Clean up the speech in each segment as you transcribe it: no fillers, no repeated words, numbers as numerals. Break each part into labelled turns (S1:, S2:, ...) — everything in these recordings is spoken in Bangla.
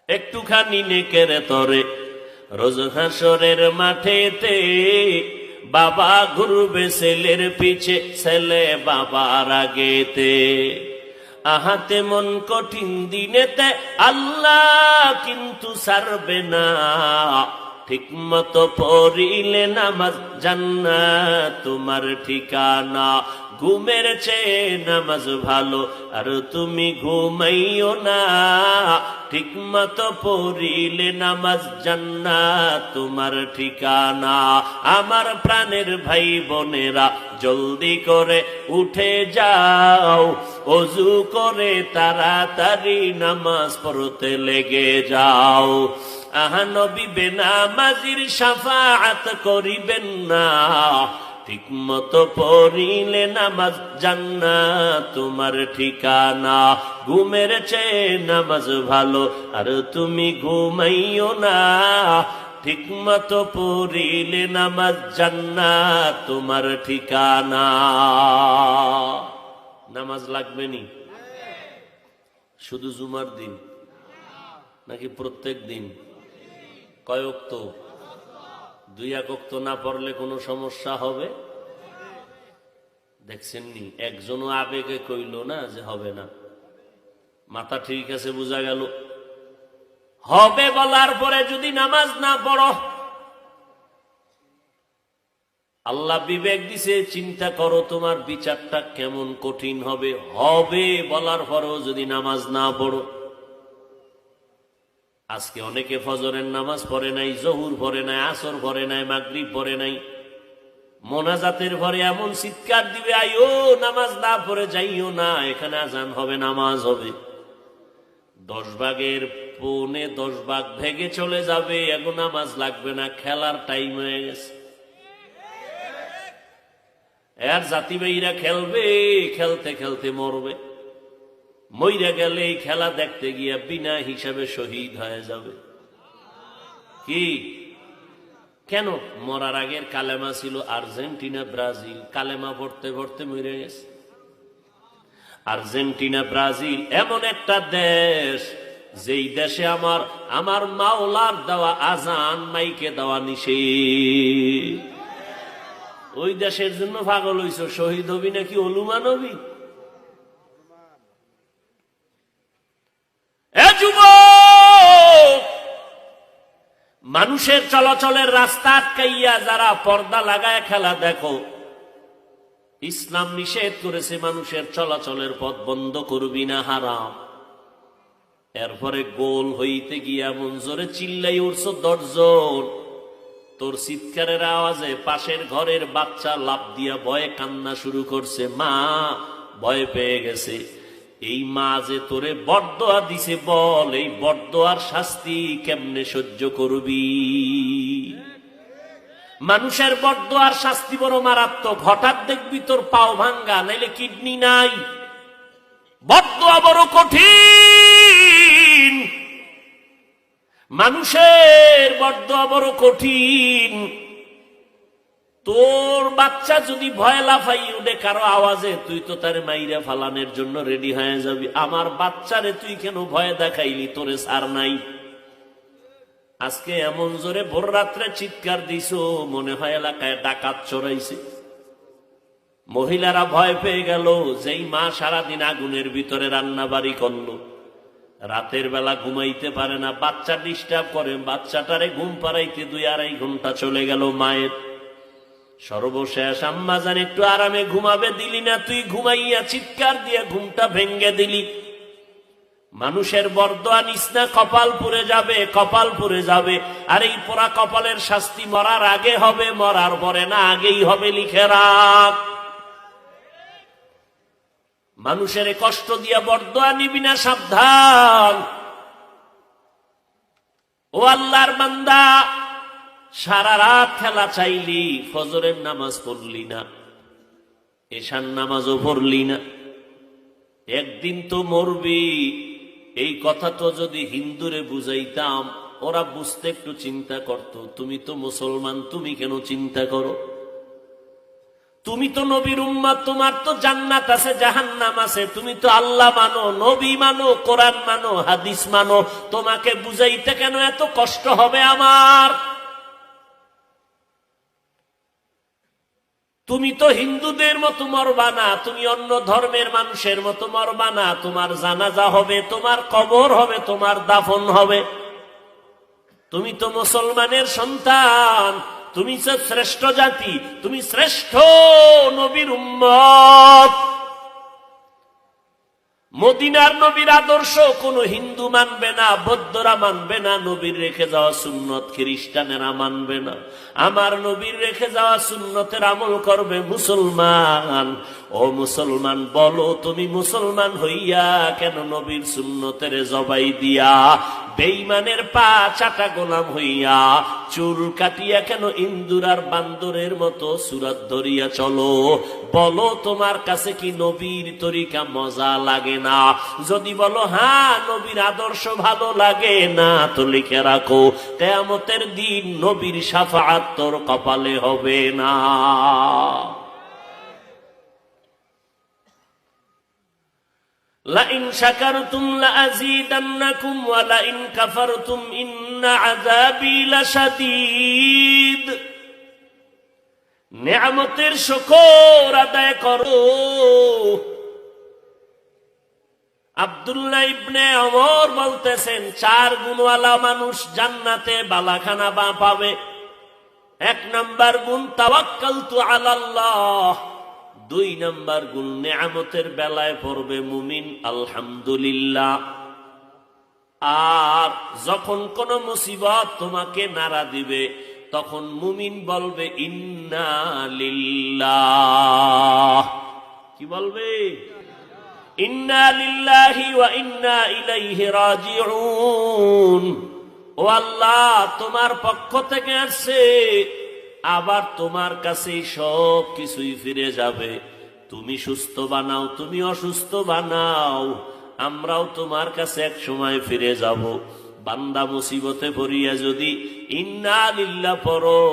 S1: একটুখানি নেকের তরে রোজ হাসরের মাঠেতে বাবা ঘুরবে ছেলের পিছে, ছেলে বাবার আগেতে। আহাতে মন কঠিন দিনেতে আল্লাহ কিন্তু ছাড়বে না, ঠিক মতো পড়িলে নামাজ জান্নাত তোমার ঠিকানা। ঘুমের চেয়ে নামাজ ভালো আর তুমি ঘুমাইও না, ঠিক মতো পড়িলে নামাজ জান্নাত তোমার ঠিকানা। আমার প্রাণের ভাই বোনেরা জলদি করে উঠে যাও, ওযু করে তাড়াতাড়ি নামাজ পড়তে লেগে যাও। আহা নবী বেনামাজির শাফাআত করিবেন না, ঠিক মতো পড়িলে নামাজ জান্নাত তোমার ঠিকানা। ঘুমের চেয়ে নামাজ ভালো আর তুমি ঘুমাইও না, ঠিক মতো পড়িলে নামাজ জান্নাত তোমার ঠিকানা। নামাজ লাগবে নি? শুধু জুমার দিন নাকি প্রত্যেক দিন? কয় ওয়াক্ত? 2 ওয়াক্ত না পড়লে কোনো সমস্যা হবে? দেখছেন নি, একজনও আবেগে কইল না যে হবে না। মাথা ঠিক আছে, বোঝা গেল। হবে বলার পরে যদি নামাজ না পড়ো, আল্লাহ বিবেক দিছে, চিন্তা করো তোমার বিচারটা কেমন কঠিন হবে। হবে বলার পরেও যদি নামাজ না পড়ো। আজকে অনেকে ফজরের নামাজ পড়ে নাই, জহুর পড়ে নাই, আসর পড়ে নাই, মাগরিব পড়ে নাই। মোনাজাতের ঘরে এমন চিৎকার দিবে, আইও নামাজ না পড়ে যাইও না, এখানে আজান হবে, নামাজ হবে। 10 ভাগের 10 ভাগ ভেঙে চলে যাবে, এখন নামাজ লাগবে না, খেলার টাইম হয়ে গেছে। এর জাতি ভাইরা খেলবে, খেলতে খেলতে মরবে। মইরা গেলে এই খেলা দেখতে গিয়া বিনা হিসাবে শহীদ হয়ে যাবে। কি কেন? মরার আগের কালেমা ছিল আর্জেন্টিনা ব্রাজিল, কালেমা পড়তে পড়তে মরে গেছে। আর্জেন্টিনা ব্রাজিল এমন একটা দেশ, যেই দেশে আমার মাওলার দেওয়া আজান মাইকে দেওয়া নিষেধ। ওই দেশের জন্য পাগল হইছ, শহীদ হবি নাকি অলুমান হবি? মানুষের চলাচলের রাস্তা আটকাইয়া যারা পর্দা লাগায় খেলা দেখো, ইসলাম নিষেধ করেছে মানুষের চলাচলের পথ বন্ধ করবি না, হারাম। এরপরে গোল হইতে গিয়া মন জোরে চিল্লাই উঠছ 10 জন, তোর চিৎকারের আওয়াজে পাশের ঘরের বাচ্চা লাফ দিয়া ভয়ে কান্না শুরু করছে, মা ভয় পেয়ে গেছে। এই মা যে তোরে বরদোয়া দিছে, বল এই বরদোয়ার শাস্তি কেমনে সহ্য করবি? মানুষের বরদোয়ার শাস্তি বড় মারাত্মক। হঠাৎ দেখবি তোর পাও ভাঙ্গা, নাইলে কিডনি নাই। বরদোয়া বড় কঠিন, মানুষের বরদোয়া বড় কঠিন। তোর বাচ্চা যদি ভয় লাফাই উঠে কারো আওয়াজে, তুই তো তার মাইরা ফালানোর জন্য রেডি হয়ে যাবি। আমার বাচ্চারে তুই কেন ভয় দেখাইলি? তোরে সার নাই। আজকে এমন জোরে ভোর রাত্রে চিৎকার দিছো, মনে হয় এলাকায় ডাকাত চড়াইছে। মহিলারা ভয় পেয়ে গেল। যেই মা সারাদিন আগুনের ভিতরে রান্না বাড়ি করলো, রাতের বেলা ঘুমাইতে পারে না, বাচ্চা ডিস্টার্ব করে, বাচ্চাটারে ঘুম পাড়াইতে 2-2.5 ঘন্টা চলে গেল মায়ের। সর্বশেষ আম্মা জান একটু আরামে ঘুমাবে, দিলি না তুই, ঘুমাইয়া চিৎকার দিয়ে ঘুমটা ভেঙ্গে দিলি। মানুষের বরদোয়া নিস না, কপাল পুড়ে যাবে, কপাল পুড়ে যাবে। আর এই পোড়া কপালের শাস্তি মরার আগে হবে, মরার পরে না, আগেই হবে, লিখে রাখ। মানুষের কষ্ট দিয়া বরদোয়া নিবি না, সাবধান। ও আল্লাহর বান্দা, সারা রাত খেলা চাইলি, ফজরের নামাজ পড়লি না, এশার নামাজও পড়লি না, একদিন তো মরবি। এই কথা তো যদি হিন্দুরে বুঝাইতাম, ওরা বুঝতে একটু চিন্তা করত। তুমি তো মুসলমান, তুমি কেন চিন্তা করো? তুমি তো নবীর উম্মত, তোমার তো জান্নাত আছে জাহান্নাম আছে, তুমি তো আল্লাহ মানো, নবী মানো, কোরআন মানো, হাদিস মানো, তোমাকে বুঝাইতে কেন এত কষ্ট হবে আমার? তুমি তো হিন্দুদের মতো মরবা না, তুমি অন্য ধর্মের মানুষের মতো মরবা না, তোমার জানাজা হবে, তোমার কবর হবে, তোমার দাফন হবে। তুমি তো মুসলমানের সন্তান, তুমি তো শ্রেষ্ঠ জাতি, তুমি শ্রেষ্ঠ নবীর উম্মত। মদিনার নবীর আদর্শ কোন হিন্দু মানবে না, বৌদ্ধরা মানবে না, নবীর রেখে যাওয়া সুন্নত খ্রিস্টানেরা মানবে না। আমার নবীর রেখে যাওয়া সুন্নতের আমল করবে মুসলমান। ও মুসলমান, বলো তুমি মুসলমান হইয়া কেন নবীর সুন্নতের জবাই দিয়া বেঈমানের পা চাটা গোলাম হইয়া চুল কাটিয়া কেন ইন্দুরার বান্দরের মতো সুরাত ধরিয়া চলো? বলো তোমার কাছে কি নবীর তরিকা মজা লাগে না? যদি বলো হ্যাঁ নবীর আদর্শ ভালো লাগে না, তো লিখে রাখো কিয়ামতের দিন নবীর শাফাআত তোর কপালে হবে না। লাইন শাকারতুম লাযীদান্নাকুম ওয়া লাইন কাফারতুম ইন্না আযাবী লাশাদীদ। নিয়ামতের শুকর আদায় করো। আব্দুল্লাহ ইবনে ওমর বলতেছেন, 4 গুণওয়ালা মানুষ জান্নাতে বালাখানা পাবে। 1 নাম্বার গুণ তাওয়াক্কালতু আলাল্লাহ। 2 নাম্বার গুণ নিয়ামতের বেলায় পড়বে মুমিন আলহামদুলিল্লাহ। আর যখন কোন মুসিবত তোমাকে নাড়া দিবে তখন মুমিন বলবে ইন্না লিল্লাহ। কি বলবে? ইন্না লিল্লাহি ওয়া ইন্না ইলাইহি রাজিউন। ও আল্লাহ, তোমার পক্ষ থেকে আসছে, আবার তোমার কাছে সব কিছুই ফিরে যাবে। তুমি সুস্থ বানাও, তুমি অসুস্থ বানাও, আমরাও তোমার কাছে এক সময় ফিরে যাব। বান্দা মুসিবতে পড়িয়া যদি ইন্না লিল্লাহ পড়ো,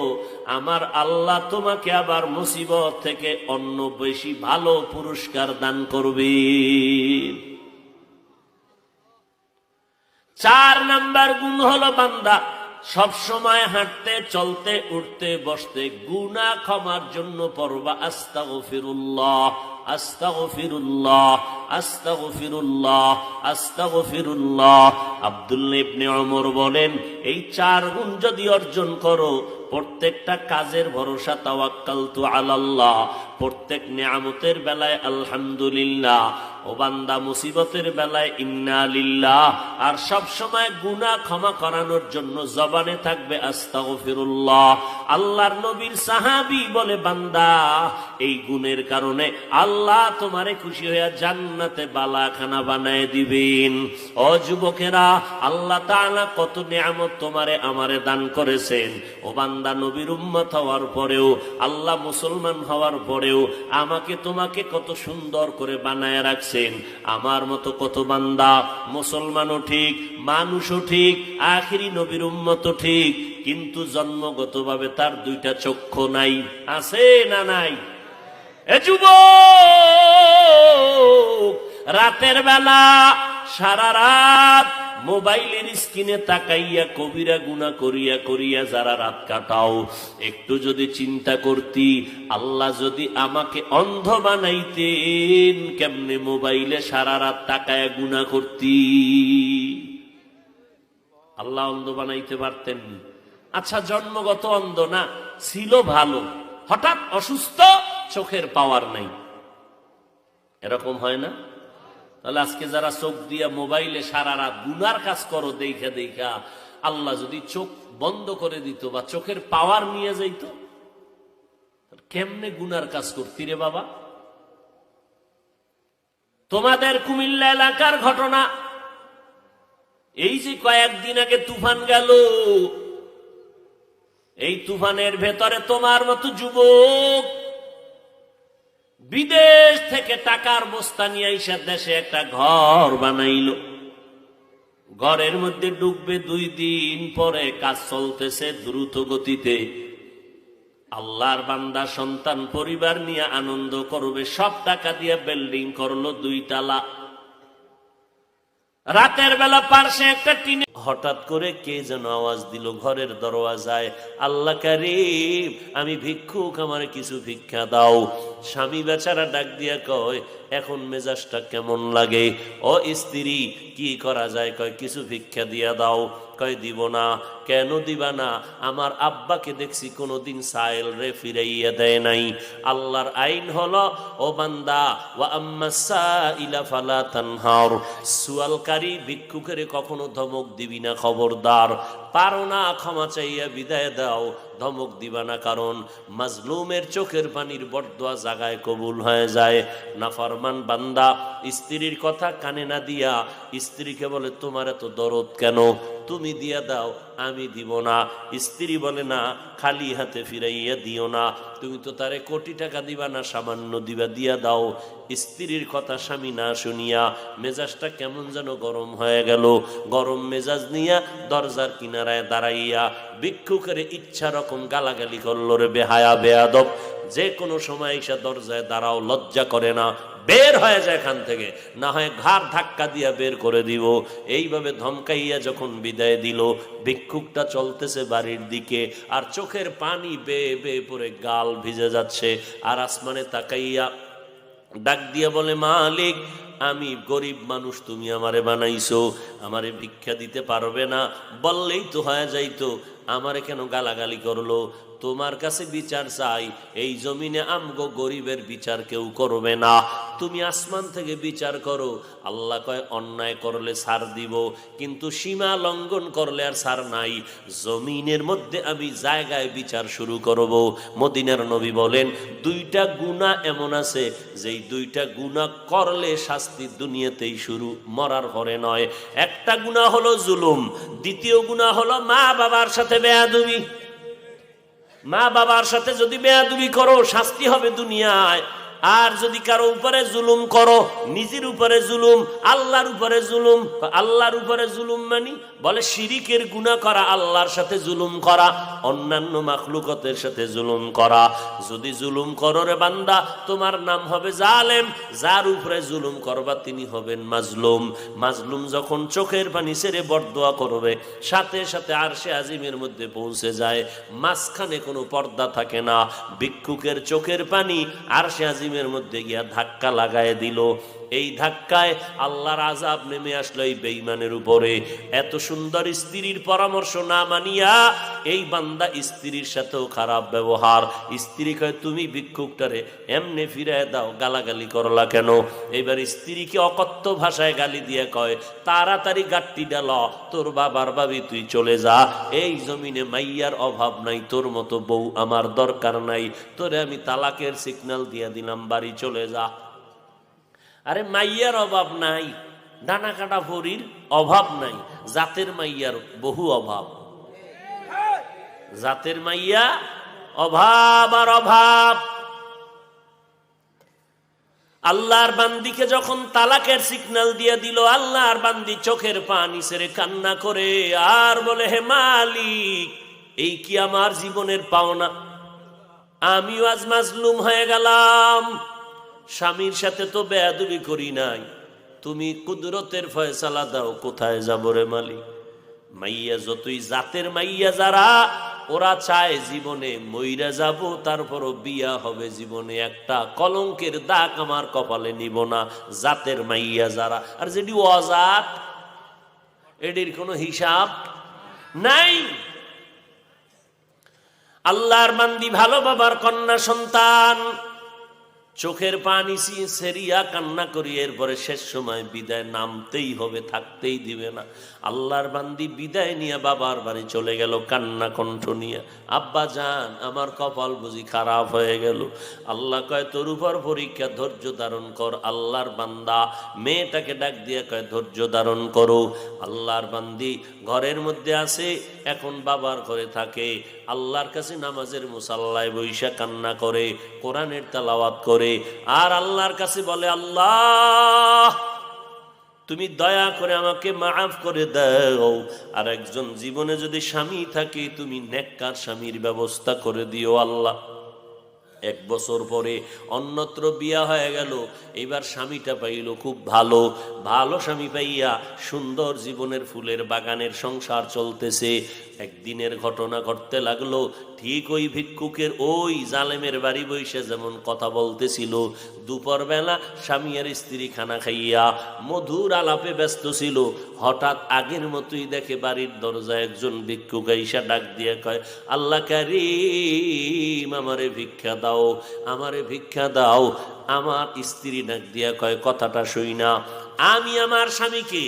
S1: আমার আল্লাহ তোমাকে আবার মুসিবত থেকে অন্য বেশি ভালো পুরস্কার দান করবে। 4 নাম্বার গুণ হলো বান্দা সব সময় হাঁটতে চলতে উঠতে বসতে গুনাহ ক্ষমার জন্য পড়বা আস্তাগফিরুল্লাহ আস্তাগফিরুল্লাহ আস্তাগফিরুল্লাহ আস্তাগফিরুল্লাহ। আব্দুল্লাহ ইবনে ওমর বলেন, এই 4 গুণ যদি অর্জন করো, প্রত্যেকটা কাজের ভরসা তাওয়াক্কালতু আলাল্লাহ, প্রত্যেক নিয়ামতের বেলায় আলহামদুলিল্লাহ, ও বান্দা মুসিবতের বেলায় ইন্না লিল্লাহ, আর সব সময় গুনাহ ক্ষমা করানোর জন্য জবানে থাকবে আস্তাগফিরুল্লাহ। আল্লাহর নবীর সাহাবী বলে, বান্দা এই গুণের কারণে আল্লাহ তোমারে খুশি হইয়া জান্নাতে বালাখানা বানায় দিবেন। ও যুবকেরা, আল্লাহ তাআলা কত নিয়ামত তোমারে আমারে দান করেছেন। ও বান্দা, নবীর উম্মত হওয়ার পরেও, আল্লাহ মুসলমান হওয়ার পরেও আমাকে তোমাকে কত সুন্দর করে বানায় রাখছেন। আমার মতো কত বান্দা মুসলমানও ঠিক, মানুষও ঠিক, আখিরি নবীর উম্মত ঠিক, কিন্তু জন্মগতভাবে তার 2টা চক্ষু নাই। আছে না নাই? এ যুবক, রাতের বেলা সারা রাত মোবাইলের স্ক্রিনে তাকাইয়া কবিরা গুনাহ করিয়া করিয়া যারা রাত কাটাও, একটু যদি চিন্তা করতি আল্লাহ যদি আমাকে অন্ধ বানাইতেন, কেমনে মোবাইলে সারা রাত তাকায়া গুনাহ করতি? আল্লাহ অন্ধ বানাইতে পারতেন? আচ্ছা, জন্মগত অন্ধ না, ছিল ভালো, হঠাৎ অসুস্থ, চোখের পাওয়ার নাই, এরকম হয় না? তাহলে আজকে যারা চোখ দিয়া মোবাইলে সারা রাত গুনার কাজ করো দেখা দেখা, আল্লাহ যদি চোখ বন্ধ করে দিত বা চোখের পাওয়ার নিয়ে যাইত, কেমনে গুনার কাজ করতি রে বাবা? তোমাদের কুমিল্লা এলাকার ঘটনা, এই যে কয়েকদিন আগে তুফান গেল, এই তুফানের ভেতরে তোমার মতো যুবক বিদেশ থেকে টাকার বস্তা নিয়ে এসে দেশে একটা ঘর বানাইল। ঘরের মধ্যে ঢুকবে 2 দিন পরে, কাজ চলতেছে দ্রুত গতিতে। আল্লাহর বান্দা সন্তান পরিবার নিয়ে আনন্দ করবে, সব টাকা দিয়ে বিল্ডিং করলো 2 তলা। রাতের বেলা পার্শ্বে একটা টিনে হঠাৎ করে কে যেন আওয়াজ দিল ঘরের দরওয়াজায়, আল্লাহ কারীম আমি ভিক্ষুক, আমার কিছু ভিক্ষা দাও। স্বামী বেচারা ডাক দিয়া কয়, এখন মেজাজটা কেমন লাগে? ও স্ত্রী, কি করা যায়? কয় কিছু ভিক্ষা দিয়া দাও। কয় দিব না। কেন দিবা না? আমার আব্বাকে দেখছি কোনোদিন সাইল রে ফিরাইয়া দেয় নাই। আল্লাহর আইন হলো, ও বান্দা, ওয়া আম্মাস সাইলা ফালা তানহার, সুয়ালকারী ভিক্ষুকের কখনো ধমক দিবি না, খবরদার। পারো না ক্ষমা চাইয়া বিদায় দাও, ধমক দিবা না, কারণ মাজলুমের চোখের পানির বরদোয়া জাগায় কবুল হয়ে যায়। নাফরমান বান্দা স্ত্রীর কথা কানে না দিয়া স্ত্রীকে বলে, তোমার এত দরদ কেন? তুমি দিয়া দাও, আমি দিব না। স্ত্রী বলে, না, খালি হাতে ফিরাইয়া দিও না, তুমি তো তারে কোটি টাকা দিবা না, সামান্য দিবা, দিয়া দাও। স্ত্রীর কথা স্বামী না শুনিয়া মেজাজটা কেমন যেন গরম হয়ে গেল। গরম মেজাজ নিয়া দরজার কিনারায় দাঁড়াইয়া ভিক্ষুকের ইচ্ছা রকম গালাগালি করলো, রে বেহায়া বেয়াদব, যে কোনো সময় এসে দরজায় দাঁড়াও, লজ্জা করে না? বের হয়ে যায় এখান থেকে, না হয় ঘাড় ধাক্কা দিয়া বের করে দিব। এইভাবে ধমকাইয়া যখন বিদায় দিল, ভিক্ষুকটা চলতেছে বাড়ির দিকে, আর চোখের পানি বেয়ে বেয়ে পড়ে গাল ভিজে যাচ্ছে। আর আসমানে তাকাইয়া ডাক দিয়া বলে, মালিক, আমি গরিব মানুষ, তুমি আমারে বানাইছো, আমারে ভিক্ষা দিতে পারবে না? বললেই তো হয়ে যাইতো, আমারে কেন গালাগালি করলো? তোমার কাছে বিচার চাই, এই জমিনে আমগো গরিবের বিচার কেউ করবে না, তুমি আসমান থেকে বিচার করো। আল্লাহ কয়, অন্যায় করলে ছাড় দিব, কিন্তু সীমা লঙ্ঘন করলে আর ছাড় নাই। জমিনের মধ্যে আমি জায়গায় বিচার শুরু করব। মদিনার নবী বলেন, 2টা গুনাহ এমন আছে যেই 2টা গুনাহ করলে শাস্তি দুনিয়াতেই শুরু, মরার পরে নয়। একটা গুনাহ হলো জুলুম, দ্বিতীয় গুনাহ হলো মা বাবার সাথে বেয়াদবি। মা বাবার সাথে যদি বেয়াদবি করো, শাস্তি হবে দুনিয়ায়। আর যদি কারো উপরে জুলুম করো, নিজের উপরে জুলুম, আল্লাহর উপরে জুলুম। আল্লাহর উপরে জুলুম মানে বলে শিরিকের গুনাহ করা, আল্লাহর সাথে জুলুম করা, অন্যান্য মাখলুকতের সাথে জুলুম করা। যদি জুলুম করো রে বান্দা, তোমার নাম হবে জালেম। যার উপরে জুলুম করবা তিনি হবেন মাজলুম। মাজলুম যখন চোখের পানি ছেড়ে বরদোয়া করবে, সাথে সাথে আরশে আজিমের মধ্যে পৌঁছে যায়, মাঝখানে কোনো পর্দা থাকে না। ভিক্ষুকের চোখের পানি আরশে আজিমের মধ্যে গিয়া ধাক্কা লাগায় দিল। এই ধাক্কায় আল্লাহর আযাব নেমে আসলো এই বেঈমানের উপরে। এত সুন্দর স্ত্রীর পরামর্শ না মানিয়া এই বান্দা স্ত্রীর সাথেও খারাপ ব্যবহার। স্ত্রী কয়, তুমি ভিক্ষুকটারে এমনে ফিরায় দাও, গালাগালি করলা কেন? এবার স্ত্রীকে অকথ্য ভাষায় গালি দিয়ে কয়, তাড়াতাড়ি গাট্টি ডাল, তোর বাবার বাবি তুই চলে যা, এই জমিনে মাইয়ার অভাব নাই, তোর মতো বউ আমার দরকার নাই, তোরে আমি তালাকের সিগন্যাল দিয়ে দিলাম, বাড়ি চলে যা। আরে মাইয়ার অভাব নাই, ডানা কাটা ভরির অভাব নাই, জাতের মাইয়ার বহু অভাব। জাতের মাইয়া অভাব আর অভাব। আল্লাহর বান্দিকে যখন তালাকের সিগন্যাল দিয়ে দিল, আল্লাহর বান্দি চোখের পানি ছেড়ে কান্না করে আর বলে, হে মালিক, এই কি আমার জীবনের পাওনা? আমিও আজ মাজলুম হয়ে গেলাম। স্বামীর সাথে তো বেয়াদবি করি নাই, তুমি কুদরতের ফয়সালা দাও, কোথায় যাব রে মালিক? মাইয়া যতই জাতের মাইয়া যারা, ওরা চায় জীবনে মইরা যাব, তারপরও বিয়া হবে, জীবনে একটা কলঙ্কের দাগ আমার কপালে নিব না। জাতের মাইয়া যারা, আর যেটি অজাত, এটির কোনো হিসাব নাই। আল্লাহর বান্দি ভালো বাবার কন্যা সন্তান, চোখের পানি সেরিয়া কান্না করি, এরপরে শেষ সময় বিদায় নামতেই হবে, থাকতেই দিবে না। আল্লাহর বান্দি বিদায় নিয়ে বাবার বাড়ি চলে গেল কান্না কণ্ঠ নিয়ে। আব্বা জান, আমার কপাল বুঝি খারাপ হয়ে গেল। আল্লাহ কয়, তোর উপর পরীক্ষা, ধৈর্য ধারণ কর। আল্লাহর বান্দা মেয়েটাকে ডাক দিয়ে কয়, ধৈর্য ধারণ করো। আল্লাহর বান্দি ঘরের মধ্যে আছে, এখন বাবার ঘরে থাকে, আল্লাহর কাছে নামাজের মুসাল্লায় বৈশা কান্না করে, কোরআনের তেলাওয়াত করে, আর আল্লাহর কাছে বলে, আল্লাহ তুমি দয়া করে আমাকে মাফ করে দাও। আর একজন জীবনে যদি স্বামী থাকে, তুমি নেককার স্বামীর ব্যবস্থা করে দিও আল্লাহ। 1 বছর পরে অন্যত্র বিয়া হয়ে গেল, এবার স্বামীটা পাইল খুব ভালো, ভালো স্বামী পাইয়া সুন্দর জীবনের ফুলের বাগানের সংসার চলতেছে। একদিনের ঘটনা ঘটতে লাগলো, ঠিক ওই ভিক্ষুকের ওই জালেমের বাড়ি বসে যেমন কথা বলতেছিল, দুপুরবেলা স্বামী আর স্ত্রী খানা খাইয়া মধুর আলাপে ব্যস্ত ছিল, হঠাৎ আগের মতোই দেখে বাড়ির দরজায় একজন ভিক্ষুক আইসা ডাক দিয়ে কয়, আল্লাহ কারীম আমারে ভিক্ষা দাও, আমারে ভিক্ষা দাও। আমার স্ত্রী ডাক দিয়া কয়, কথাটা শুই না। আমি আমার স্বামীকে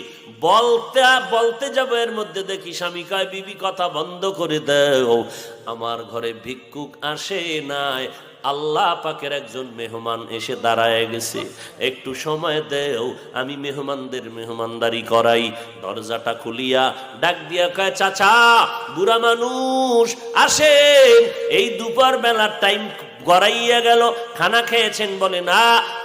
S1: বলতে যাব, এর মধ্যে দেখি স্বামী কয়, বিবি কথা বন্ধ করে দাও, আমার ঘরে ভিক্ষুক আসে নাই, আল্লাহ পাকের একজন মেহমান এসে দাঁড়ায় গেছে, একটু সময় দেও, আমি মেহমানদের মেহমানদারি করাই। দরজাটা খুলিয়া ডাক দিয়া কয়, চাচা বুড়া মানুষ আসেন, এই দুপুর বেলার টাইম গড়াইয়া গেল, খানা খেয়েছেন? বলে না,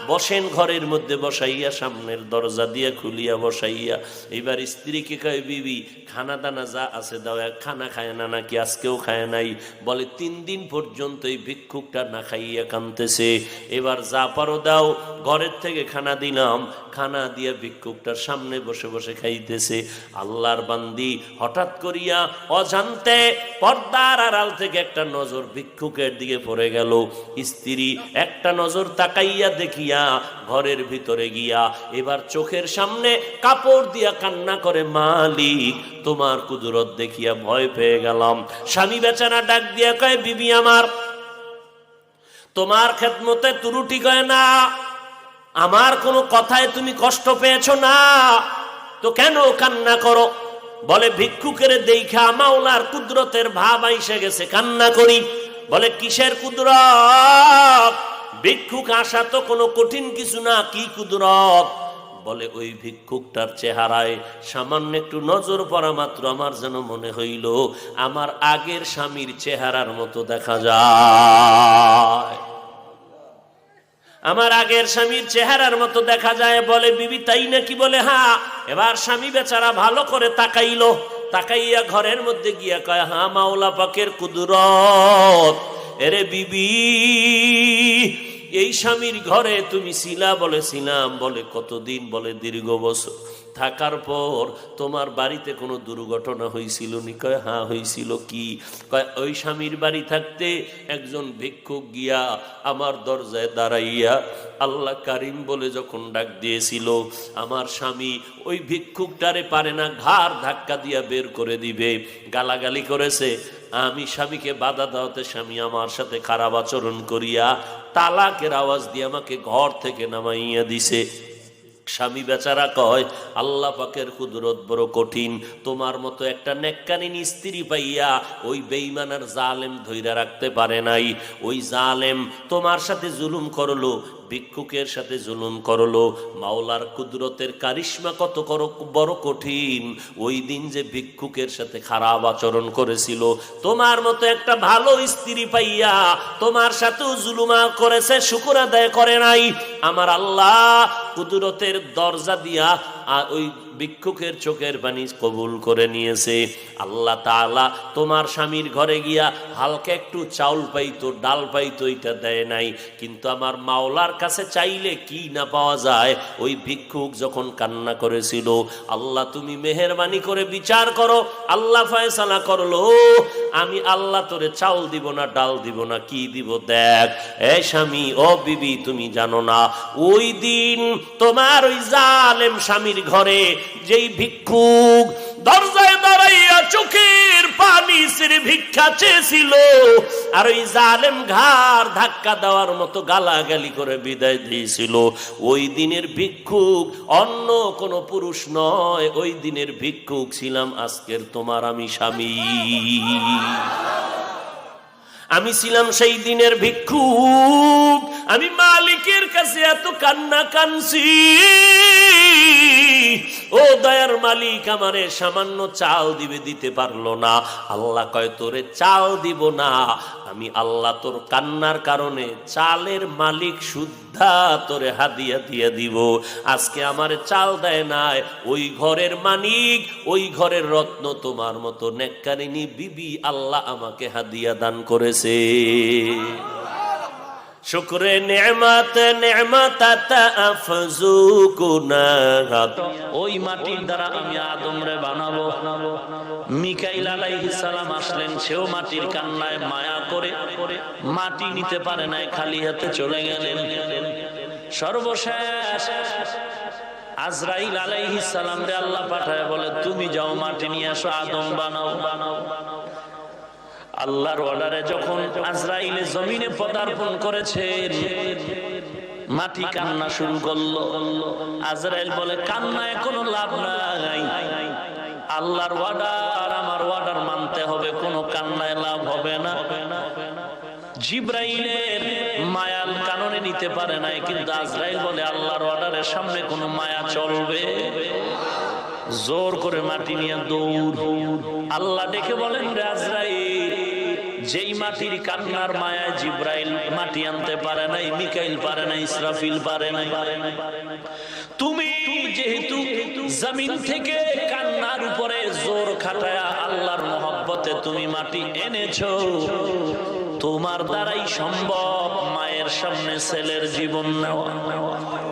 S1: বসেন ঘরের মধ্যে বসাইয়া, সামনের দরজা দিয়ে খুলিয়া বসাইয়া। এবার স্ত্রীকে কয়, বিবি খানা দানা যা আছে দাও, খানা খায় না নাকি? আজকেও খায় নাই। বলে 3 দিন পর্যন্ত এই ভিক্ষুকটা না খাইয়া কাঁদতেছে, এবার যা পারো দাও। ঘরের থেকে খানা দিলাম, খানা দিয়ে ভিক্ষুকটার সামনে বসে বসে খাইতেছে। আল্লাহর বান্দি হঠাৎ করিয়া অজান্তে পর্দার আড়াল থেকে একটা নজর ভিক্ষুকের দিকে পড়ে গেল। স্ত্রী একটা নজর তাকাইয়া দেখিয়া ঘরের ভিতরে গিয়া এবার চোখের সামনে কাপড় দিয়া কান্না করে, মালিক তোমার কুদরত দেখিয়া ভয় পেয়ে গেলাম। স্বামী বেচারা ডাক দিয়া কয়, বিবি আমার, তোমার খেদমতে ত্রুটি কয় না, আমার কোনো কথায় তুমি কষ্ট পেয়েছো না, তো কেন কান্না করো? বলে, ভিক্ষুকের দেখা মাওলার কুদরতের ভাব আইসে গেছে, কান্না করি। বলে, কিসের কুদরত? ভিক্ষুক আসা তো কোনো কঠিন কিছু না, কি কুদরত? বলে, ওই ভিক্ষুকটার চেহারায় সামান্য একটু নজর পড়া মাত্র আমার যেন মনে হইল আমার আগের স্বামীর চেহারার মতো দেখা যায়, আমার আগের স্বামীর চেহারার মতো দেখা যায়। বলে, বিবি তাই নাকি? বলে, হ্যাঁ। এবার স্বামী বেচারা ভালো করে তাকাইলো, তাকাইয়া ঘরের মধ্যে গিয়া কয়, হ্যাঁ মাওলা পাকের কুদরত। এরে বিবি, এই স্বামীর ঘরে তুমি ছিলা? বলে, ছিলাম। বলে, কতদিন? বলে, দীর্ঘ বছর। থাকার পর তোমার বাড়িতে কোনো দুর্ঘটনা হয়েছিল নি? কয়, হ্যাঁ হয়েছিল। কি? কয়, ওই স্বামীর বাড়ি থাকতে একজন ভিক্ষুক গিয়া আমার দরজায় দাঁড়াইয়া আল্লাহ কারিম বলে যখন ডাক দিয়েছিল, আমার স্বামী ওই ভিক্ষুকটারে পারে না, ঘাড় ধাক্কা দিয়া বের করে দিবে, গালাগালি করেছে। আমি স্বামীকে বাধা দেওয়াতে স্বামী আমার সাথে খারাপ আচরণ করিয়া তালাকের আওয়াজ দিয়ে আমাকে ঘর থেকে নামাইয়া দিছে। স্বামী বেচারা কয়, আল্লাহ পাকের কুদরত বড় কঠিন, তোমার মতো একটা নেককারিন স্ত্রী পাইয়া ওই বেঈমানের জালেম ধইরা রাখতে পারে নাই। ওই জালেম তোমার সাথে জুলুম করলো, ভিক্ষুকের সাথে জুলুম করলো। মাওলার কুদরতের কারিশমা কত বড় কঠিন। ওই দিন যে ভিক্ষুকের সাথে খারাপ আচরণ করেছিল, তোমার মতো একটা ভালো স্ত্রী পাইয়া তোমার সাথেও জুলুমা করেছে, শুকর আদায় করে নাই। আমার আল্লাহ কুদরতের দরজা দিয়া ওই ভিক্ষুকের চোখের পানি কবুল করে নিয়েছে। আল্লাহ তাআলা তোমার স্বামীর ঘরে গিয়া হালকা একটু চাউল পাইতো, ডাল পাইতো, এটা দেয় নাই। কিন্তু আমার মাওলার কাছে চাইলে কি না পাওয়া যায়। ওই ভিক্ষুক যখন কান্না করেছিল, আল্লাহ তুমি মেহেরবানি করে বিচার করো। আল্লাহ ফয়সালা করলো, আমি আল্লাহ তোরে চাউল দিব না, ডাল দিব না, কি দিব দেখ। এই স্বামী, ও বিবি, তুমি জানো না ওই দিন তোমার ওই জালেম স্বামীর ঘরে যেই ভিক্ষুক দরজায় দাঁড়াইয়া চোখের পানি ছেড়ে ভিক্ষা চেয়েছিল, আর ওই জালেম ঘাড় ধাক্কা দেওয়ার মতো গালাগালি করে বিদায় দিয়েছিল, ওই দিনের ভিক্ষুক অন্য কোনো পুরুষ নয়, ওই দিনের ভিক্ষুক ছিলাম আজকের তোমার আমি স্বামী। আমি ছিলাম সেই দিনের ভিক্ষুক। আমি মালিকের কাছে এত কান্না কানছি, ও দয়ার মালিক আমারে সামান্য চাল দিবে, দিতে পারলো না। আল্লাহ কয়, তোরে চাল দিব না, আমি আল্লাহ তোর কান্নার কারণে চালের মালিক সুদ্ধা তোরে হাদিয়া দিয়ে দিব। আজকে আমার চাল দেয় নাই, ওই ঘরের মালিক, ওই ঘরের রত্ন তোমার মতো নেককারিনী বিবি আল্লাহ আমাকে হাদিয়া দান করেছে। শুকরে নেমাত নেমাত আফজু গুনাহাত।
S2: ওই মাটির দ্বারা আমি আদমরে বানাবো। মিকাইল আলাইহিস সালাম আসলেন, সেও মাটির কান্নায় মায়া করে মাটি নিতে পারে নাই, খালি হাতে চলে গেলেন। সর্বশেষ আজরাইল আলাইহিস সালাম রে আল্লাহ পাঠায় বলে, তুমি যাও মাটি নিয়ে আসো, আদম বানাও। আল্লাহর অর্ডারে যখন আজরাইলে জমিনে পদার্পণ করেছেন, মাটি কান্না শুরু করলো। আজরাইল বলে, কান্নায় কোনো লাভ নাই, আল্লাহর অর্ডার, আমার অর্ডার মানতে হবে, কোনো কান্নায় লাভ হবে না। জিবরাইলের মায়াল কাননে নিতে পারে নাই, কিন্তু আজরাইল বলে, আল্লাহর অর্ডারের সামনে কোনো মায়া চলবে? জোর করে মাটি নিয়ে দৌড়। আল্লাহ ডেকে বলেন, রে আজরাইল, যেই মাটির কান্নার মায়ায় জিবরাইল মাটি আনতে পারে নাই, মিকাইল পারে নাই, ইসরাফিল পারে নাই, তুমি যেহেতু জমিন থেকে কান্নার উপরে জোর খাটায়া আল্লাহর মহব্বতে তুমি মাটি এনেছো, তোমার দ্বারাই সম্ভব মায়ের সামনে ছেলের জীবন নেওয়া,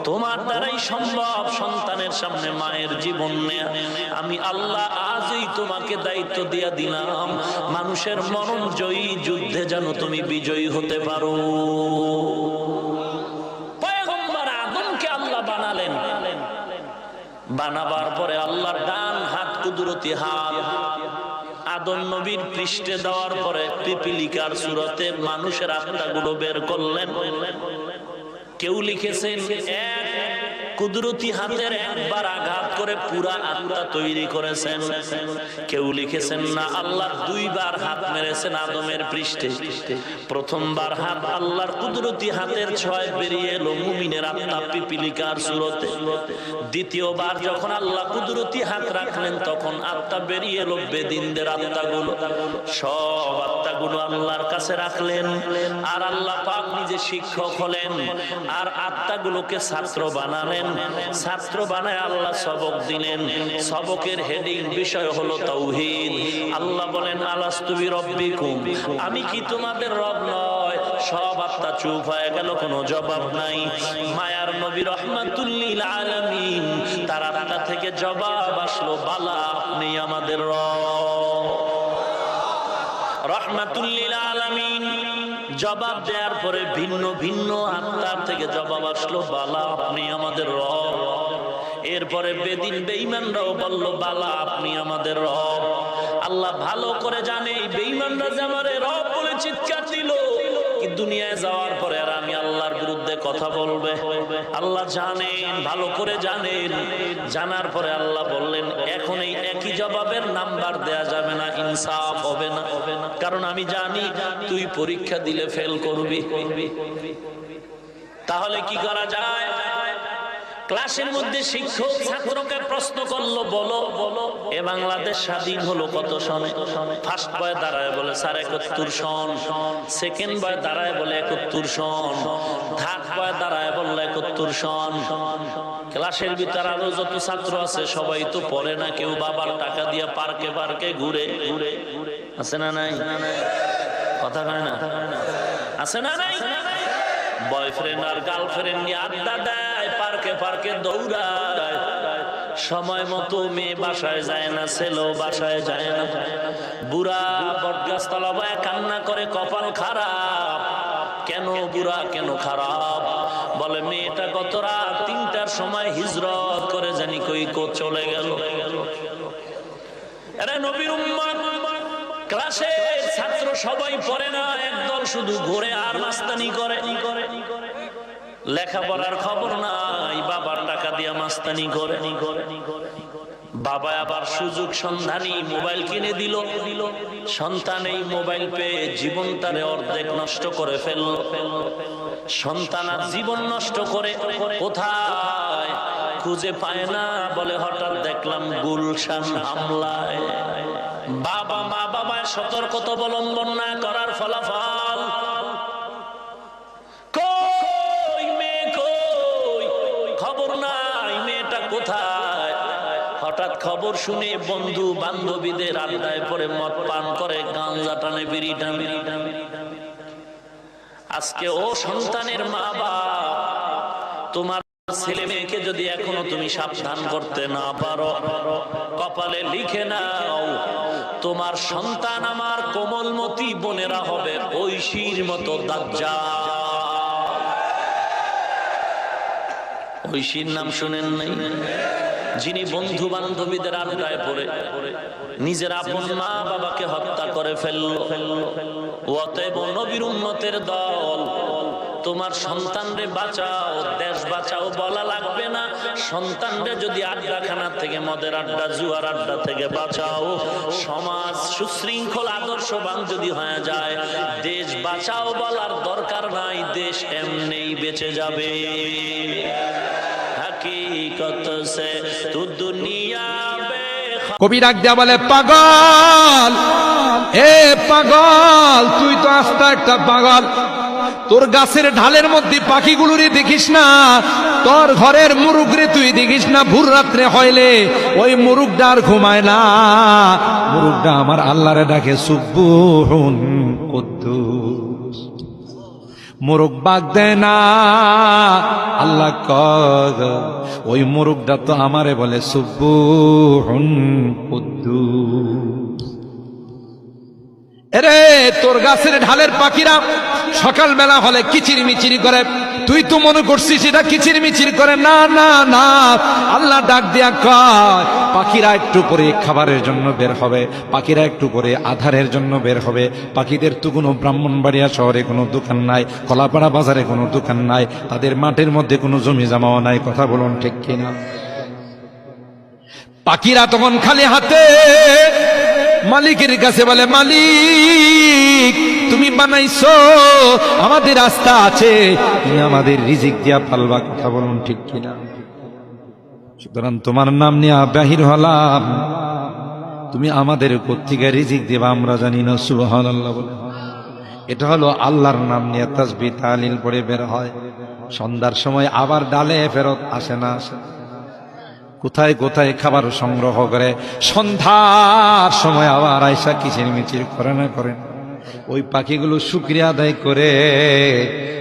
S2: তোমার দ্বারাই সম্ভব সন্তানের সামনে মায়ের জীবন নেওয়া। আমি আল্লাহ আজই তোমাকে দায়িত্ব দিয়া দিলাম, মানুষের মরণ জয়ী যুদ্ধে যেন তুমি বিজয়ী হতে পারো। পয়গম্বর আদমকে আল্লাহ বানালেন, বানাবার পরে আল্লাহর ডান হাত, কুদরতি হাত আদম নবীর পৃষ্ঠে দেওয়ার পরে পিপিলিকার সুরতে মানুষের আত্মাগুলো বের করলেন। কেউ লিখেছেন, কুদরতি হাতের একবার আঘাত করে পুরা আত্মা তৈরি করেছেন। কেউ লিখেছেন, না, আল্লাহ দুইবার হাত মেরেছেন আদমের পৃষ্ঠে। প্রথমবার হাত আল্লাহর কুদরতি হাতের ছোঁয়ায় বেরিয়ে এলো মুমিনের আত্মা পিপিলিকার সুরতে। দ্বিতীয়বার যখন আল্লাহ কুদরতি হাত রাখলেন, তখন আত্মা বেরিয়ে এলো বেদিনদের আত্মাগুলো। সব আত্মাগুলো আল্লাহর কাছে রাখলেন, আর আল্লাহ পাক নিজে শিক্ষক হলেন, আর আত্মাগুলোকে ছাত্র বানালেন। ছাত্র বানায় আল্লাহ সবক দিলেন। সবকের হেডিং বিষয় হলো তাওহীদ। আল্লাহ বলেন, আলাস্তু বিরাব্বিকুম, আমি কি তোমাদের রব নয়? সব আত্মা চুপ হয়ে গেল, কোনো জবাব নাই। মায়ার নবী রাহমাতুল লিল আলামিন, তার আত্মা থেকে জবাব আসলো, বালা, আপনি আমাদের রব। রাহমাতুল লিল আলামিন জবাব দেওয়ার পরে ভিন্ন ভিন্ন আত্মার থেকে জবাব আসলো, বালা, আপনি আমাদের রব। এরপরে বেদিন বেঈমানরাও বলল, বালা, আপনি আমাদের রব। আল্লাহ ভালো করে জানে বেঈমানরা যে আমারে রব বলে চিৎকার দিল, কি দুনিয়ায় যাওয়ার পরে আর আমি আল্লাহর বিরুদ্ধে কথা বলবে। আল্লাহ জানেন, ভালো করে জানেন। জানার পরে আল্লাহ বললেন, এখন এই একই জবাবের নাম্বার দেয়া যাবে না, ইনসাফ হবে না। কারণ আমি জানি তুই পরীক্ষা দিলে ফেল করবি। তাহলে কি করা যায়? ক্লাসের মধ্যে শিক্ষক ছাত্রকে প্রশ্ন করলো, বলো এ বাংলাদেশ স্বাধীন হলো কত সনে? ফার্স্ট বয় দাঁড়ায় বলে, স্যার 71 সন। সেকেন্ড বয় দাঁড়ায় বলে 71 সন। থার্ড বয় দাঁড়ায় বললো 71 সন। ক্লাসের ভিতরে আরো যত ছাত্র আছে সবাই তো পড়ে না, কেউ বাবার টাকা দিয়ে পার্কে পার্কে ঘুরে আছে না নাই? কথা কয় না? আছে না নাই? বয়ফ্রেন্ড আর গার্লফ্রেন্ড নিয়ে আড্ডা দেয়, পার্কে পার্কে দৌড়ায়। সময় মতো মেয়ে বাসায় যায় না, ছেলেও বাসায় যায় না। বুড়া বটগাছ তলা বয়ে কান্না করে, কপাল খারাপ। কেন বুড়া, কেন খারাপ? বলে, মেয়েটা গত রাত 3টার সময় হিজরত করে জানি কই চলে গেল। আরে নবীর উম্মত, ক্লাসের ছাত্র সবাই পড়ে না, একদল শুধু ঘুরে আর মাস্তানি করে। লেখাপড়ার খবর নাই, বাবার টাকা দিয়ে মাস্তানি করে। বাবা আবার সুযোগ সন্ধানী মোবাইল কিনে দিল। সন্তান এই মোবাইল পেয়ে জীবন তারে অর্ধেক নষ্ট করে ফেলল। সন্তান আর জীবন নষ্ট করে কোথায় খুঁজে পায় না। বলে, হঠাৎ দেখলাম গুলশান হামলায়। বাবা মা বাবার সতর্কতা অবলম্বন না করার ফলাফল। কই মেয়ে কই, খবর নাই মেয়েটা কোথায়। হঠাৎ খবর শুনে বন্ধু বান্ধবীদের আড্ডায় পড়ে মদ পান করে, গাঁজা টানে, বিড়ি টানে। আজকে ও সন্তানের মা বাপ, তোমার ছেলে মেয়েকে যদি এখনো তুমি সাবধান করতে না পারো, কপালে লিখে নাও তোমার সন্তান আমার কোমলমতি বোনেরা হবে ঐশীর মতো দাজ্জাল। ঐশীর নাম শুনেন নাই? যিনি বন্ধু বান্ধবীদের আড্ডায় পড়ে নিজের আপন মা বাবাকে হত্যা করে ফেললো। অতএব নবীর উম্মতের দল, তোমার সন্তানরে বাঁচাও, দেশ বাঁচাও বলা লাগবে না। সন্তানরে যদি আড্ডাখানা থেকে, মদের আড্ডা, জুয়ার আড্ডা থেকে বাঁচাও, সমাজ সুশৃঙ্খল আদর্শবান যদি হয়ে যায়, দেশ বাঁচাও বলার দরকার নাই, দেশ এমনিই বেঁচে যাবে। হাকিকত সে তু দুনিয়া
S3: কবি ডাক দেয়া বলে, পাগল এ পাগল, তুই তো আস্তা একটা পাগল। তোর গাছের ঢালের মধ্যে পাখিগুলোরে দেখিস না, তোর ঘরের মুরুগরে তুই দেখিস না। ভোর রাত্রে হইলে ওই মুরুগটা আর ঘুমায় না, মুরুগটা আমার আল্লাহরে ডাকে সুবহুন কুদ্দুস। মোরগ বাগ দেয় না, আল্লাহ কয় ওই মোরগটা তো আমারে বলে সুবহুন কুদ্দুস। এরে তোর গাছের ঢালের পাখিরা সকালবেলা হলে কিচির মিচির করে, তুই তো মনে করছিস এটা কিচির মিচির করে। না না না, আল্লাহ ডাক দিয়া কয় পাখিরা একটু করে খাবারের জন্য বের হবে, পাখিরা একটু করে আধারের জন্য বের হবে। পাখিদের তো কোনো ব্রাহ্মণবাড়িয়া শহরে কোনো দোকান নাই, কলাপাড়া বাজারে কোনো দোকান নাই, তাদের মাঠের মধ্যে কোনো জমি জমাও নাই। কথা বলুন ঠিক কিনা? পাখিরা তখন খালি হাতে মালিকের কাছে বলে, মালিক তুমি বানাইছো, আমাদের রাস্তা আছে, তুমি আমাদের রিজিক দিয়া পালবা। কথা বলুন ঠিক কিনা? সুতরাং তোমার নাম নিয়ে বাহির হলাম, তুমি আমাদের কোত্থেকে রিজিক দিবা আমরা জানি না। সুবহানাল্লাহ বলে, এটা হলো আল্লাহর নাম নিয়ে তাসবিহ তাহলিল পড়ে বের হয়। সন্ধ্যার সময় আবার ডালে ফেরত আসে না, আসে কোথায় কোথায় খাবার সংগ্রহ করে, সন্ধ্যার সময় আবার আয়সা কিচির মিচির করে না করে। ওই পাখিগুলো শুকরিয়া আদায় করে,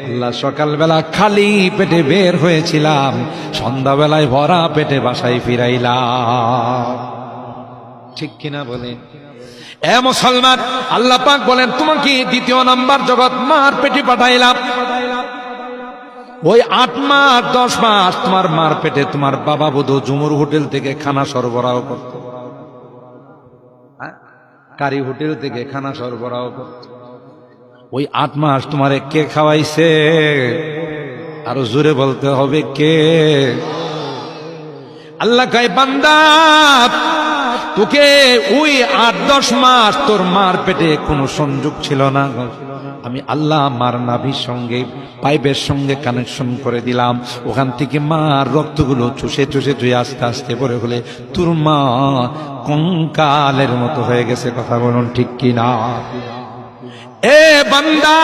S3: আল্লাহ সকালবেলা খালি পেটে বের হয়েছিলাম, সন্ধ্যাবেলায় ভরা পেটে বাসায় ফিরাইলাম। ঠিক কিনা বলে? এ মুসলমান, আল্লাহ পাক বলেন তোমাকে দ্বিতীয় নাম্বার জগৎ মার পেটে পাঠাইলাম। ওই 8 মাস 10 মাস তোমার মার পেটে তোমার বাবা বোধ জুমুর হোটেল থেকে খানা সরবরাহ করত, কারি হোটেল থেকে খানা সরবরাহ করত। ওই 8 মাস তোমারে কে খাওয়াইছে? আরো জোরে বলতে হবে কে? আল্লাহ কয় বান্দা, তোকে ওই 8-10 মাস তোর মার পেটে কোনো সংযোগ ছিল না, আমি আল্লাহ মার নাভির সঙ্গে পাইপের সঙ্গে কানেকশন করে দিলাম। ওখান থেকে মার রক্তগুলো চুষে চুষে তুই আস্তে আস্তে পরে হলে তোর মা কঙ্কালের মতো হয়ে গেছে। কথা বলুন ঠিক কিনা? এ বান্দা,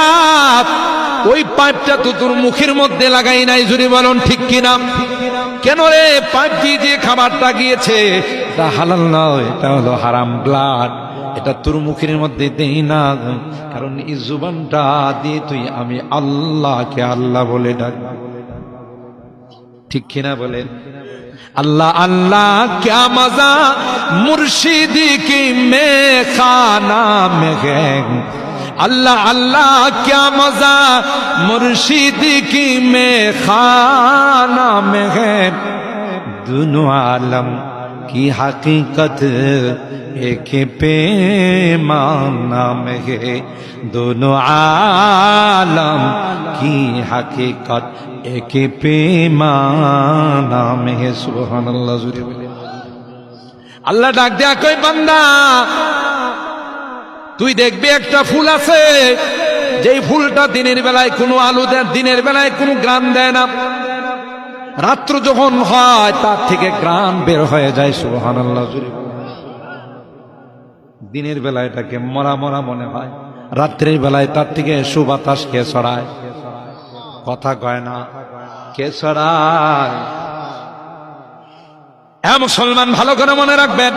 S3: ওই পাইপটা তো তোর মুখের মধ্যে লাগাই নাই, জুড়ে বলুন ঠিক কিনা? কেন রে? পাইপ দিয়ে যে খাবারটা গিয়েছে এটা হালাল নয়, এটা হলো হারাম ব্লাড, এটা তোর মুখের মধ্যে দেই না, কারণ এই জুবানটা দিয়ে তুই আমি আল্লাহকে আল্লাহ বলে ডাক। ঠিক কিনা বলেন? अल्लाह अल्लाह क्या मजा मुर्शिदी की में खाना में है, अल्लाह अल्लाह क्या मजा मुर्शिदी की में खाना में है, दोनों आलम की हकीकत एक पैमाना में है, दोनों आलम की हकीकत एक पैमाना में है। सुबहानाल्लाह। जुरे बोले আল্লাহ ডাক দেয়া কই বান্দা, তুই দেখবি একটা ফুল আছে, যেই ফুলটা দিনের বেলায় কোনো আলো দেয়, দিনের বেলায় কোনো গ্রান দেয় না, রাত্র যখন হয় তার থেকে গ্রান বের হয়ে যায়। সুবহানাল্লাহ। দিনের বেলায় এটাকে মরা মরা মনে হয়, রাত্রের বেলায় তার থেকে সুবাতাস কে ছড়ায়? কথা কয় না, কে ছড়ায়? হ্যাঁ মুসলমান, ভালো করে মনে রাখবেন,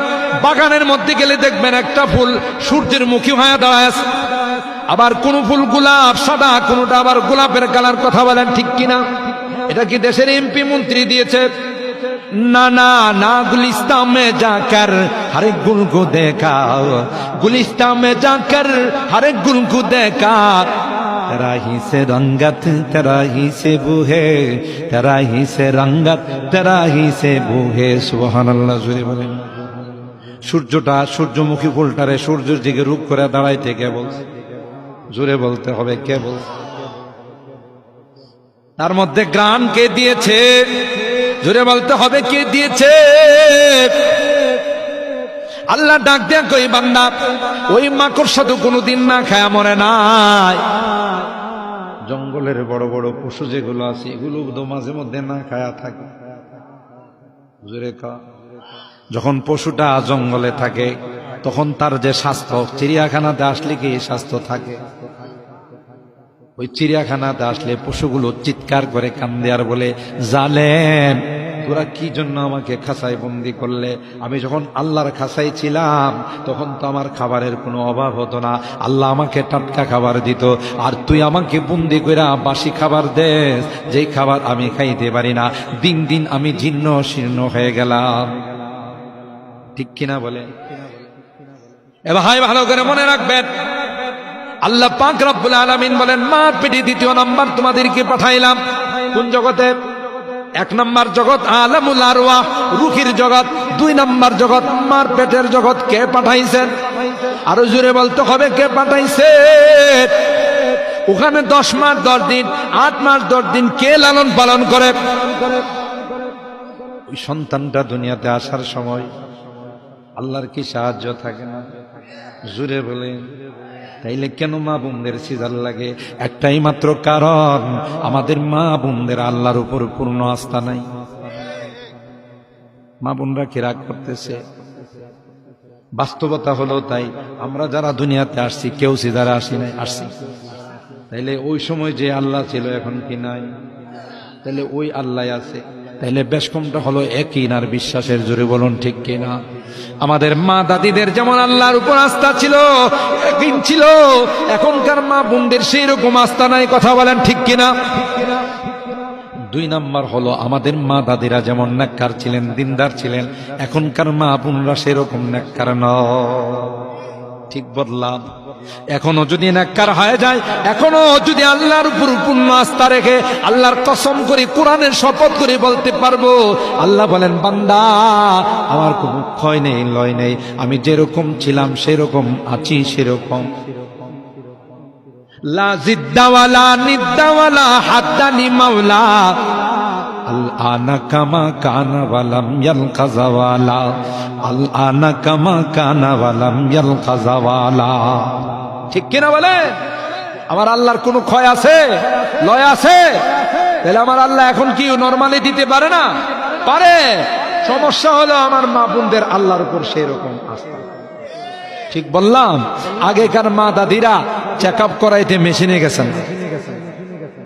S3: বাগানের মধ্যে গেলে দেখবেন একটা ফুল সূর্যের মুখী হয়ে দাঁড়ায় আছে, আবার কোন ফুল গোলাপ সাদা, কোনটা আবার গোলাপের কালার। কথা বলেন ঠিক কিনা? এটা কি দেশের এমপি মন্ত্রী দিয়েছে? না না না, গুলিস্তান মে যাকর হর এক গুল কো দেখা, গুলিস্তান মে যাকর হর এক গুল কো দেখা, তেরা হি সে রঙ্গত তেরা হি সে বুহে, তেরা হি সে রঙ্গত তেরা হি সে বুহে। সুবহানাল্লাহ, জোরে বলেন। সূর্যটা, সূর্যমুখী ফুলটারে সূর্যের দিকে রূপ করে দাঁড়াইতে কে বলছে? জোরে বলতে হবে, কে বলছে? তার মধ্যে গ্রাণ কে দিয়েছে? জোরে বলতে হবে, কে দিয়েছে? আল্লাহ ডাক দেয়া কই, বান্দা ওই মাকড়সা তো কোনোদিন না খায়া মরে নাই। জঙ্গলের বড় বড় পশু যেগুলো আছে এগুলো তো মাঝে মধ্যে না খায়া থাকে। জোরে কা, যখন পশুটা জঙ্গলে থাকে তখন তার যে স্বাস্থ্য, চিড়িয়াখানাতে আসলে কি স্বাস্থ্য থাকে? ওই চিড়িয়াখানাতে আসলে পশুগুলো চিৎকার করে কান্দে আর বলে, জালেম তোরা কি জন্য আমাকে খাঁচায় বন্দি করলে? আমি যখন আল্লাহর খাঁচায় ছিলাম তখন তো আমার খাবারের কোনো অভাব হতো না, আল্লাহ আমাকে টাটকা খাবার দিত, আর তুই আমাকে বন্দি করে বাসি খাবার দেস, যেই খাবার আমি খাইতে পারি না। দিন দিন আমি জীর্ণ শীর্ণ হয়ে গেলাম। ঠিক কিনা বলে? এবার ভাই ভালো করে মনে রাখবেন, আল্লাহ পাক রব্বুল আলামিন বলেন, মার পেটে দ্বিতীয় নাম্বার তোমাদেরকে পাঠাইলাম। কোন জগতে? এক নাম্বার জগৎ আলামুল আরওয়াহ, রূহের জগৎ। দুই নাম্বার জগৎ মার পেটের জগৎ। কে পাঠাইছেন? আরো জোরে বলতে হবে, কে পাঠাইছে? ওখানে 10 মাস 10 দিন, 8 মাস 10 দিন কে লালন পালন করে? ওই সন্তানটা দুনিয়াতে আসার সময় আল্লাহর কি সাহায্য থাকে না? জোরে বলেন। তাইলে কেন মা বোনদের সিজার লাগে? একটাই মাত্র কারণ, আমাদের মা বোনদের আল্লাহর উপর পূর্ণ আস্থা নাই। মা বোনরা কি রাগ করতেছে? বাস্তবতা হলো তাই। আমরা যারা দুনিয়াতে আসছি কেউ সিজারে আসি নাই, আসছি। তাইলে ওই সময় যে আল্লাহ ছিল এখন কি নাই? তাইলে ওই আল্লাহ আছে। তাইলে বেশ কমটা হলো একই আর বিশ্বাসের, জোরে বলুন ঠিক কিনা? আমাদের মা দাদিদের যেমন আল্লাহর উপর আস্থা ছিল, একদিন ছিল, এখনকার মা বোনদের সেই রকম আস্থা নাই। কথা বলেন ঠিক কিনা? 2 নাম্বার হলো, আমাদের মা দাদিরা যেমন নেককার ছিলেন, দিনদার ছিলেন, এখনকার মা বোনরা সেরকম নেককার নয়। ঠিক বললাম? এখনো যদি নেককার হয়ে যায়, এখনো যদি আল্লাহর উপর পূর্ণ আস্থা রেখে, আল্লাহর কসম করে, কোরআনের শপথ করে বলতে পারবো, আল্লাহ বলেন, বান্দা আমার কোনো ক্ষয় নেই, লয় নেই, আমি যেরকম ছিলাম সেরকম আছি, সেরকম। লা জিদ্দাওয়ালা নিদ্দাওয়ালা হাদ্দানি মাওলা, আল আনা কামা কানা ওয়ালাম ইয়ালকাযাওয়ালা, আল আনা কামা কানা ওয়ালাম ইয়ালকাযাওয়ালা। ঠিক কিনা বলে? আমার আল্লাহর কোনো ক্ষয় আছে, লয় আছে? তাহলে আমার আল্লাহ এখন কি নরমালি দিতে পারে না? পারে। সমস্যা হলো আমার মা বোনদের আল্লাহর উপর সেই রকম আস্থা। ঠিক বললাম? আগেকার মা দাদিরা চেক আপ করাইতে মেশিনে গেছেন,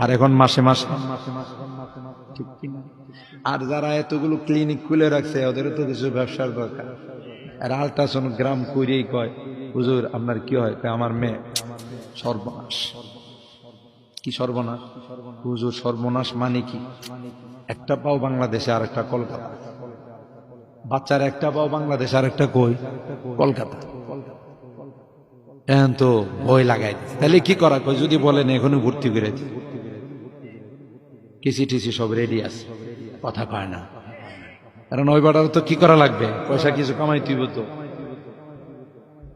S3: আর এখন মাসে মাসে। ঠিক কিনা? আর যারা এতগুলো ক্লিনিক খুলে রাখছে ওদেরও তো কিছু ব্যবসার দরকার। আর আল্ট্রাসোনোগ্রাম করেই কয়, হুজুর আপনার কি হয়? আমার মেয়ে সর্বনাশ। কি সর্বনাশ? হুজুর সর্বনাশ মানে কি? একটা পাও বাংলাদেশে আর একটা কলকাতা। বাচ্চার একটা পাও বাংলাদেশে আর একটা কই? কলকাতা। এখন তো ভয় লাগাই। তাহলে কি করা? কই যদি বলেন এখনো ভর্তি করে দিই, কিসি টিসি সব রেডি আছে, কথা কয় না। কারণ ওই বাটার তো কি করা লাগবে? পয়সা কিছু কামাই তুইব তো।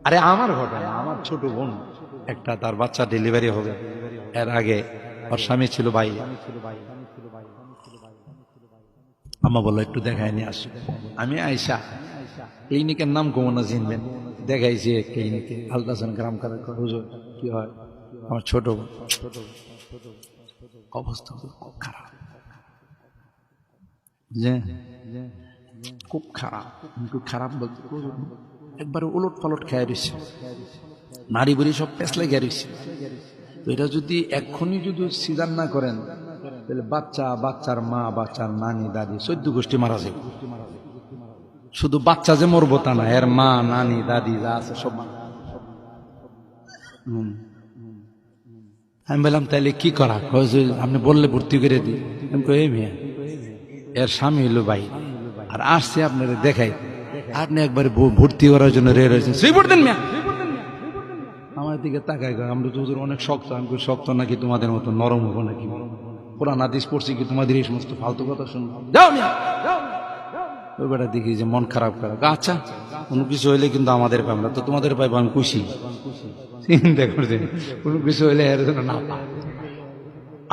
S3: আরে আমার ঘটনা, আমার ছোট বোন একটা, তার বাচ্চা ডেলিভারি হবে, এর আগে ওর স্বামী ছিল বাইরে। আম্মা বললো একটু দেখাই নিয়ে আসি। আমি আইসা ক্লিনিকের নাম কমনা চিনবেন, দেখাইছি ক্লিনিকে আল্ট্রাসোনোগ্রাম করে। হুজুর কি হয়? আমার ছোট বোন অবস্থা খুব খারাপ, খুব খারাপ। খারাপ বলতে একবারে উলট পালট খেয়ে রয়েছে, নারী বুড়ি সব পেছলে গিয়ে রয়েছে। তো এটা যদি এক্ষুনি যদি সিজার না করেন তাহলে বাচ্চা, বাচ্চার মা, বাচ্চার নানি, দাদি 14 গোষ্ঠী মারা যাবে। শুধু বাচ্চা যে মরবো তা না, এর মা, নানি, দাদি যা আছে সব মারা। আমি বললাম তাহলে কি করা? আপনি বললে ভর্তি করে দিই। আমি কই এই মেয়ে, এর স্বামী হইল ভাই, আর আসছে আপনারা দেখাই, আপনি একবার ভর্তি করার জন্য রে রয়েছেন, শ্রীপুর দেন মেয়া। আমার দিকে তাকাই, আমরা তো অনেক শক্ত। আমি কই শক্ত নাকি তোমাদের মতো নরম হবো নাকি? কোরআন হাদিস পড়ছি কি তোমাদের এই সমস্ত ফালতু কথা শুনবো? যাও মিয়া। ওই বেটা দেখি যে মন খারাপ করে, আচ্ছা কোনো কিছু হইলে কিন্তু আমাদের পাই, আমরা তো তোমাদের পাইবো, আমি খুশি। চিন্তা করছেন কোনো কিছু হইলে এর জন্য না পায়।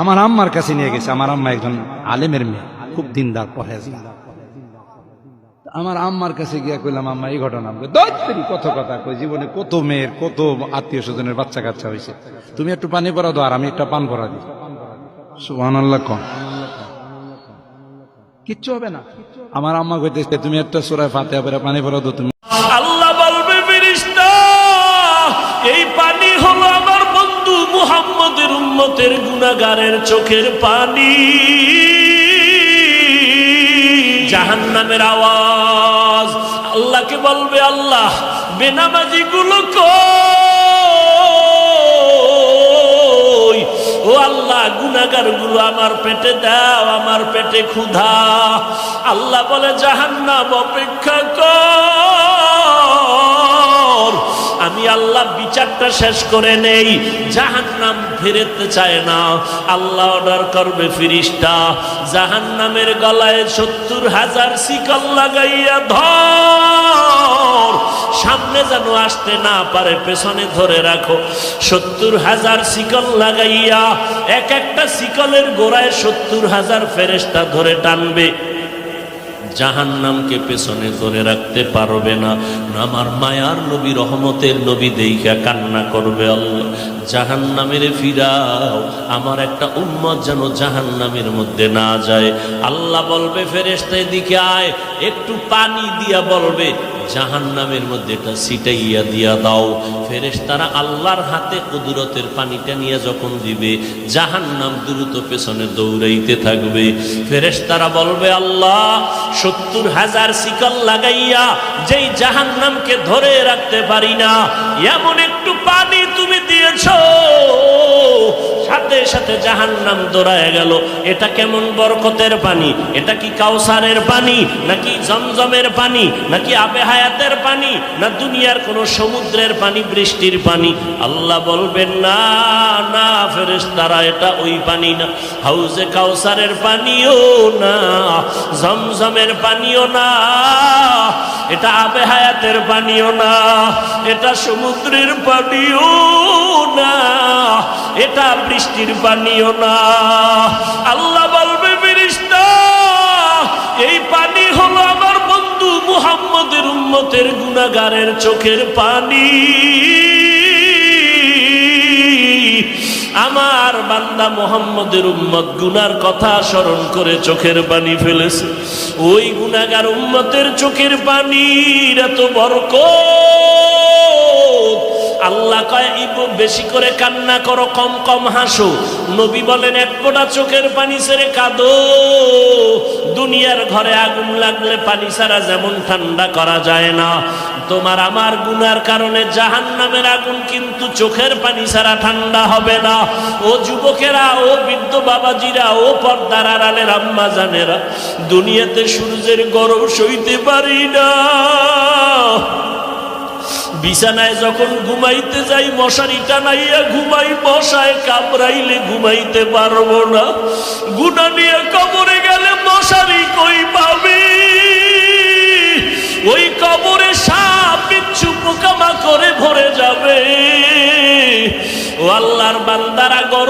S3: আমার আম্মার কাছে নিয়ে গেছে। আমার আম্মা একজন আলেমের মেয়ে, খুব দিনদার, পরহেজগার। আমার আম্মার কাছে গিয়া কইলাম, আম্মা এই ঘটনা। কত কথা কই, জীবনে কত মেয়ের, কত আত্মীয় স্বজনের বাচ্চা কাচ্চা হয়েছে, তুমি একটু পানি পরা দাও আর আমি একটা পান পরা দিই। সুবহানাল্লাহ কোন কিচ্ছু হবে না। আমার আম্মা কইতেছে তুমি একটা সূরা ফাতিহা পড়ে পানি পরা দাও। তুমি
S1: আল্লাহ বলবে ফেরেশতা, এই পানি হলো আমার বন্ধু মুহাম্মদের উম্মতের গুনাহগারের চোখের পানি। জাহান্নামের আওয়াজ আল্লাহকে বলবে, আল্লাহ বেনামাজি গুলো কই? ও আল্লাহ গুনাহগার গুলো আমার পেটে দাও, আমার পেটে ক্ষুধা। আল্লাহ বলে জাহান্নাম অপেক্ষা কর, আমি আল্লাহ বিচারটা শেষ করে নেই। জাহান্নাম ফিরতে চায় না। আল্লাহ অর্ডার করবে ফেরেশতা, জাহান্নামের গলায় 70,000 শিকল লাগাইয়া ধর, সামনে যেন আসতে না পারে, পেছনে ধরে রাখো। 70,000 শিকল লাগাইয়া এক একটা শিকলের গোড়ায় 70,000 ফেরেশতা ধরে টানবে। জাহান্নামকে পেছনে ধরে রাখতে পারবে না। আমার মায়ার নবী, রহমতের নবী দেইখা কান্না করবে, আল্লাহ জাহান্নামের ফিরাও, আমার একটা উম্মত যেন জাহান্নামের মধ্যে না যায়। আল্লাহ বলবে ফেরেশতা এদিকে আয়, একটু পানি দিয়া বলবে জাহান্নামের মধ্যে এটা ছিটাইয়া দিয়া দাও। ফেরেশতারা আল্লাহর হাতে কুদরতের পানিটা নিয়ে যখন দিবে, জাহান্নাম দ্রুত পেছনে দৌড়াইতে থাকবে। ফেরেশতারা বলবে আল্লাহ 70,000 শিকল লাগাইয়া যেই জাহান্নামকে ধরে রাখতে পারি না, এমন একটু পানি তুমি দিয়েছো, সাথে সাথে জাহান্নাম দৌড়ায় গেল। এটা কেমন বরকতের পানি? এটা কি কাউসারের পানি, নাকি জমজমের পানি, নাকি আবে হায়াতের পানি, না দুনিয়ার কোন সমুদ্রের পানি, বৃষ্টির পানি? আল্লাহ বলবেন না না ফেরেশতারা, এটা ওই পানি না, হাউজে কাউসারের পানিও না, জমজমের পানিও না, এটা আবে হায়াতের পানিও না, এটা সমুদ্রের পানিও না, এটা বৃষ্টির পানিও না। আল্লাহ বলবে ফেরেশতা, এই পানি হলো আমার বন্ধু মুহাম্মদের উম্মতের গুনাহগারের চোখের পানি। আমার বান্দা মুহাম্মদের উম্মত গুনার কথা স্মরণ করে চোখের পানি ফেলেছে। ওই গুনাহগার উম্মতের চোখের পানির এত বরকত। আল্লাহ কয় বেশি করে কান্না করো, কম কম হাসো। নবী বলেন এক ফোঁটা চোখের পানি ছেড়ে কাঁদো। দুনিয়ার ঘরে আগুন লাগলে পানি ছাড়া যেমন ঠান্ডা করা যায় না, তোমার আমার গুনার কারণে জাহান্নামের আগুন কিন্তু চোখের পানি ছাড়া ঠান্ডা হবে না। ও যুবকেরা, ও বৃদ্ধ বাবাজিরা, ও পর্দার আড়ালের আম্মা জানেরা, দুনিয়াতে সূর্যের গরম সইতে পারি না। বিছানায় যখন ঘুমাইতে যাই মশারি টানাইয়া ঘুমাই, মশায় কামড়াইলে ঘুমাইতে পারবো না। গুনাহ নিয়ে কবরে গেলে মশারি কই পাবি? ওই কবরে সাপ বিচ্ছু পোকামাকড়ে ভরে যাবে। ও আল্লাহর বান্দারা, গরম